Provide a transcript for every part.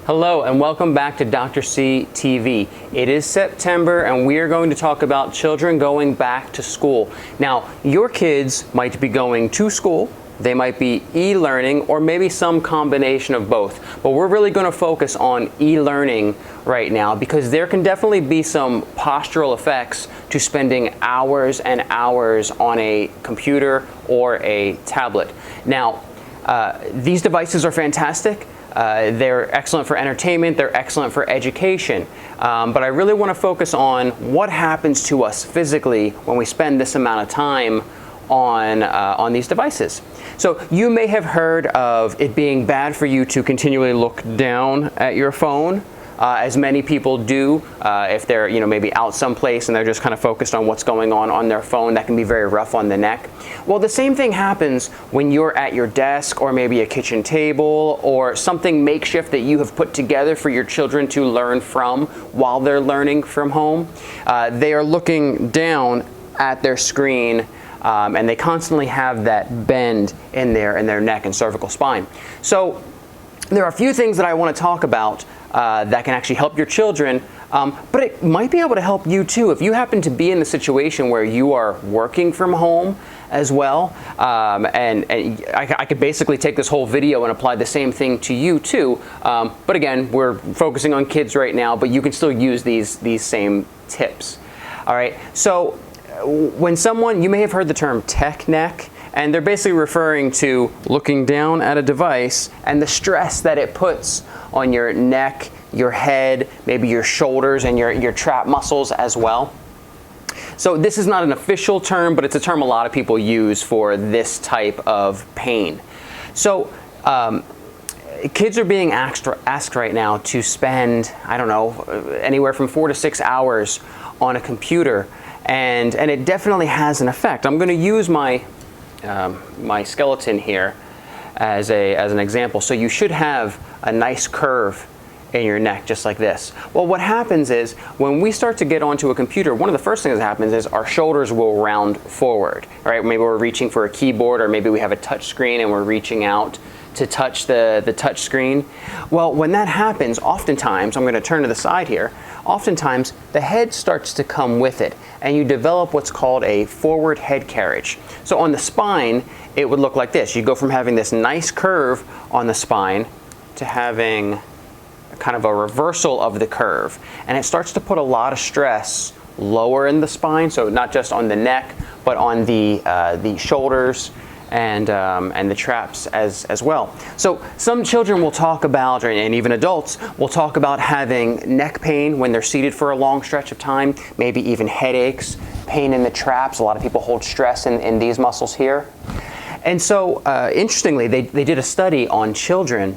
Hello and welcome back to Dr. C TV. It is September and we are going to talk about children going back to school. Now, your kids might be going to school, they might be e-learning, or maybe some combination of both. But we're really going to focus on e-learning right now because there can definitely be some postural effects to spending hours and hours on a computer or a tablet. Now, these devices are fantastic. They're excellent for entertainment, they're excellent for education, but I really want to focus on what happens to us physically when we spend this amount of time on these devices. So you may have heard of it being bad for you to continually look down at your phone, as many people do if they're maybe out someplace and they're just kind of focused on what's going on their phone. That can be very rough on the neck. Well, the same thing happens when you're at your desk or maybe a kitchen table or something makeshift that you have put together for your children to learn from while they're learning from home. They are looking down at their screen and they constantly have that bend in their neck and cervical spine. So there are a few things that I want to talk about that can actually help your children, but it might be able to help you too. If you happen to be in the situation where you are working from home as well, and I could basically take this whole video and apply the same thing to you too, but again, we're focusing on kids right now, but you can still use these same tips. All right, so when you may have heard the term tech neck, and they're basically referring to looking down at a device and the stress that it puts on your neck, your head, maybe your shoulders and your trap muscles as well. So this is not an official term, but it's a term a lot of people use for this type of pain. So kids are being asked right now to spend, I don't know, anywhere from 4 to 6 hours on a computer, and it definitely has an effect. I'm going to use my skeleton here as an example. So you should have a nice curve in your neck, just like this. Well, what happens is when we start to get onto a computer, one of the first things that happens is our shoulders will round forward, right? Maybe we're reaching for a keyboard, or maybe we have a touch screen and we're reaching out to touch the touch screen. Well, when that happens, oftentimes, I'm going to turn to the side here, oftentimes the head starts to come with it and you develop what's called a forward head carriage. So on the spine, it would look like this. You go from having this nice curve on the spine to having kind of a reversal of the curve, and it starts to put a lot of stress lower in the spine, so not just on the neck, but on the shoulders and the traps as well. So some children will talk about, and even adults will talk about having neck pain when they're seated for a long stretch of time, maybe even headaches, pain in the traps. A lot of people hold stress in these muscles here. And so interestingly, they did a study on children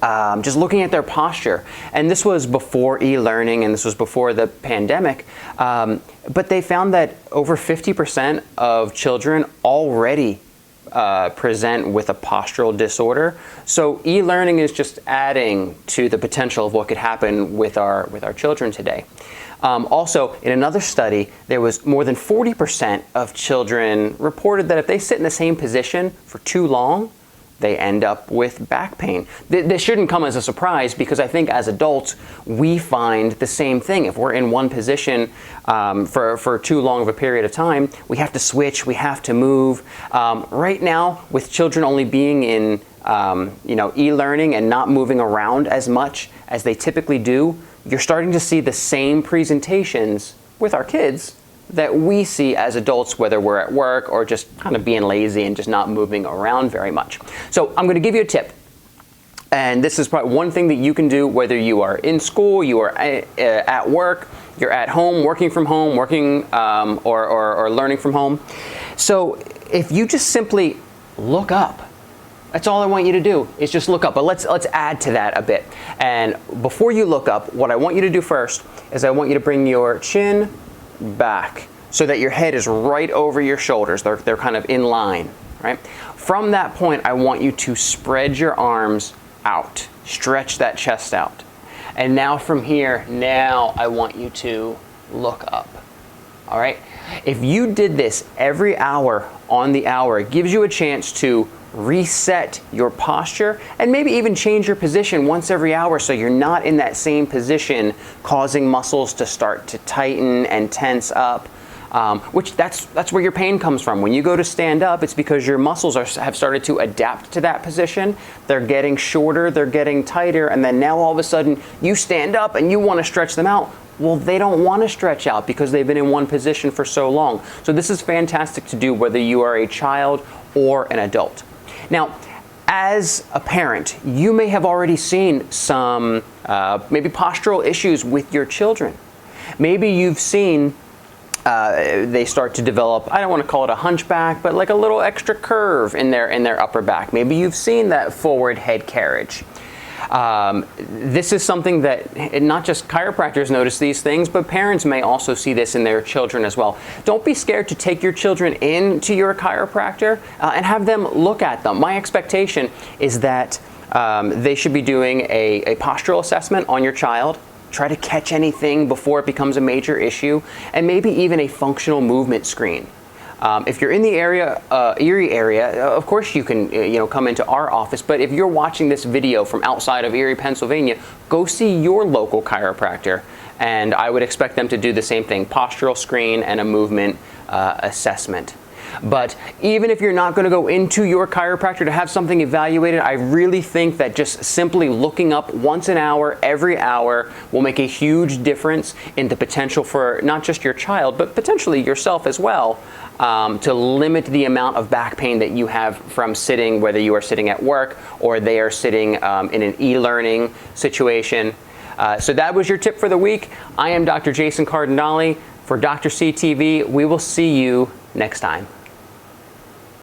just looking at their posture, and this was before e-learning and this was before the pandemic, but they found that over 50% of children already present with a postural disorder. So e-learning is just adding to the potential of what could happen with our children today. Also, in another study, there was more than 40% of children reported that if they sit in the same position for too long, they end up with back pain. This shouldn't come as a surprise because I think as adults, we find the same thing. If we're in one position for too long of a period of time, we have to switch, we have to move. Right now, with children only being in e-learning and not moving around as much as they typically do, you're starting to see the same presentations with our kids that we see as adults, whether we're at work or just kind of being lazy and just not moving around very much. So I'm going to give you a tip. And this is probably one thing that you can do, whether you are in school, you are at work, you're at home, working from home, working or learning from home. So if you just simply look up, that's all I want you to do is just look up. But let's add to that a bit. And before you look up, what I want you to do first is I want you to bring your chin back so that your head is right over your shoulders. They're kind of in line, right? From that point, I want you to spread your arms out, stretch that chest out. And now from here, I want you to look up. All right? If you did this every hour on the hour, it gives you a chance to reset your posture, and maybe even change your position once every hour so you're not in that same position, causing muscles to start to tighten and tense up. Which that's where your pain comes from. When you go to stand up, it's because your muscles have started to adapt to that position. They're getting shorter, they're getting tighter, and then now all of a sudden you stand up and you want to stretch them out. Well, they don't want to stretch out because they've been in one position for so long. So this is fantastic to do whether you are a child or an adult. Now, as a parent, you may have already seen some maybe postural issues with your children. Maybe you've seen they start to develop, I don't want to call it a hunchback, but like a little extra curve in their upper back. Maybe you've seen that forward head carriage. This is something that not just chiropractors notice these things, but parents may also see this in their children as well. Don't be scared to take your children into your chiropractor and have them look at them. My expectation is that they should be doing a postural assessment on your child. Try to catch anything before it becomes a major issue, and maybe even a functional movement screen. If you're in the area, Erie area, of course you can come into our office, but if you're watching this video from outside of Erie, Pennsylvania, go see your local chiropractor, and I would expect them to do the same thing, postural screen and a movement assessment. But even if you're not going to go into your chiropractor to have something evaluated, I really think that just simply looking up once an hour, every hour, will make a huge difference in the potential for not just your child, but potentially yourself as well, to limit the amount of back pain that you have from sitting, whether you are sitting at work or they are sitting in an e-learning situation. So that was your tip for the week. I am Dr. Jason Cardinale for Dr. C TV. We will see you next time.